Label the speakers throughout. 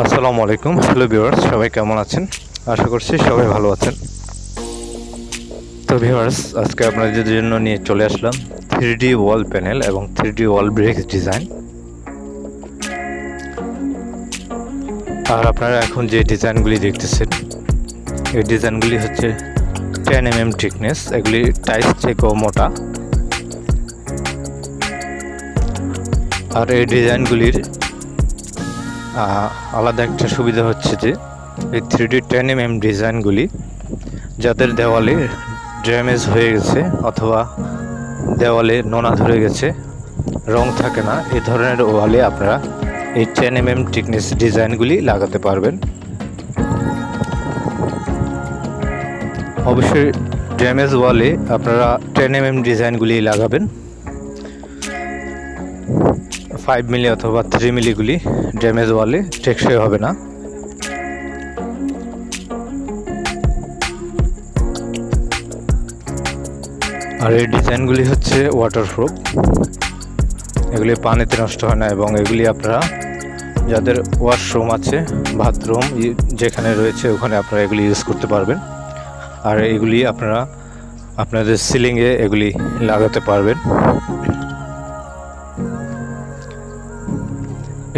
Speaker 1: আসসালামু আলাইকুম, hello viewers, সবাই কেমন আছেন? আশা করছি সবাই ভালো আছেন। তো ভিউয়ার্স, আজকে আপনাদের জন্য নিয়ে চলে আসলাম 3D ওয়াল প্যানেল এবং 3D ওয়াল ব্রিক্স ডিজাইন। আর আপনারা এখন যে ডিজাইনগুলি দেখতেছেন, এই ডিজাইনগুলি হচ্ছে 10 mm থিকনেস। এগুলি টাইস থেকেও মোটা। আর এই ডিজাইনগুলির আলাদা একটা সুবিধা হচ্ছে যে এই 3D 10 mm ডিজাইনগুলি যাদের দেওয়ালে ড্যামেজ হয়ে গেছে অথবা দেওয়ালে নোনা ধরে গেছে, রং থাকে না, এই ধরনের ওয়ালে আপনারা এই 10 mm থিকনেস ডিজাইনগুলি লাগাতে পারবেন। অবশ্যই ড্যামেজ ওয়ালে আপনারা 10 mm ডিজাইনগুলি লাগাবেন। 5 মিলি অথবা 3 মিলিগুলি ড্যামেজ ওয়ালে টেকসই হবে না। আর এই ডিজাইনগুলি হচ্ছে ওয়াটারপ্রুফ, এগুলি পানিতে নষ্ট হয় না এবং এগুলি আপনারা যাদের ওয়াশরুম আছে, বাথরুম যেখানে রয়েছে ওখানে আপনারা এগুলি ইউজ করতে পারবেন। আর এগুলি আপনারা আপনাদের সিলিংয়ে এগুলি লাগাতে পারবেন।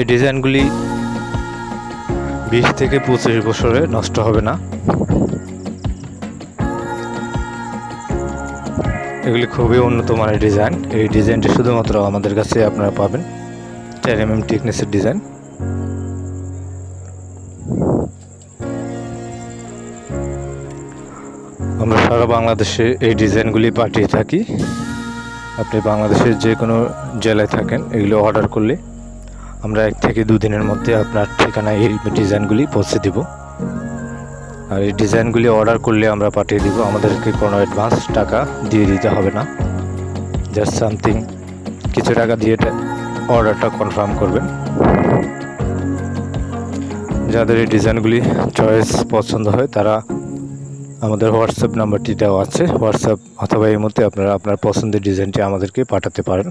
Speaker 1: এই ডিজাইনগুলি 20 থেকে 25 বছরে নষ্ট হবে না। এগুলি খুবই উন্নত মানের ডিজাইন। এই ডিজাইনটি শুধুমাত্র আমাদের কাছে আপনারা পাবেন 10 mm থিকনেসের ডিজাইন। আমরা সারা বাংলাদেশে এই ডিজাইনগুলি পাঠিয়ে থাকি। আপনি বাংলাদেশের যে কোনো জেলায় থাকেন, এগুলো অর্ডার করলে আমরা 1 থেকে 2 দিনের মধ্যে আপনার ঠিকানায় এই ডিজাইনগুলি পৌঁছে দেব। আর এই ডিজাইনগুলি অর্ডার করলে আমরা পাঠিয়ে দিব, আমাদেরকে কোনো অ্যাডভান্স টাকা দিয়ে দিতে হবে না। জাস্ট সামথিং কিছু টাকা দিয়ে অর্ডারটা কনফার্ম করবেন। যাদের এই ডিজাইনগুলি চয়েস পছন্দ হয় তারা আমাদের হোয়াটসঅ্যাপ নাম্বারটি দেওয়া আছে, হোয়াটসঅ্যাপ অথবা এই মধ্যে আপনারা আপনার পছন্দের ডিজাইনটি আমাদেরকে পাঠাতে পারেন।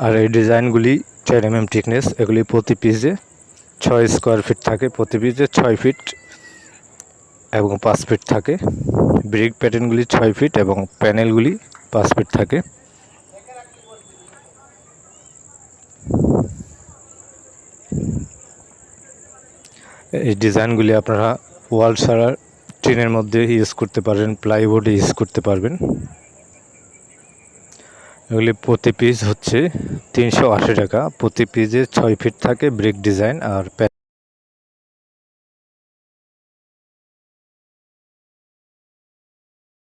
Speaker 1: আর এই ডিজাইনগুলি 10 mm থিকনেস, এগুলি প্রতি পিসে 6 স্কোয়ার ফিট থাকে, প্রতি পিসে 6 ফিট এবং 5 ফিট থাকে। ব্রিক প্যাটার্নগুলি 6 ফিট এবং প্যানেলগুলি 5 ফিট থাকে। এই ডিজাইনগুলি আপনারা ওয়াল ছাড়া টিনের মধ্যে ইউজ করতে পারেন, প্লাইউডে ইউজ করতে পারবেন। এগুলি প্রতি পিস হচ্ছে 380 টাকা। প্রতি পিসে 6 ফিট থাকে ব্রিক ডিজাইন আর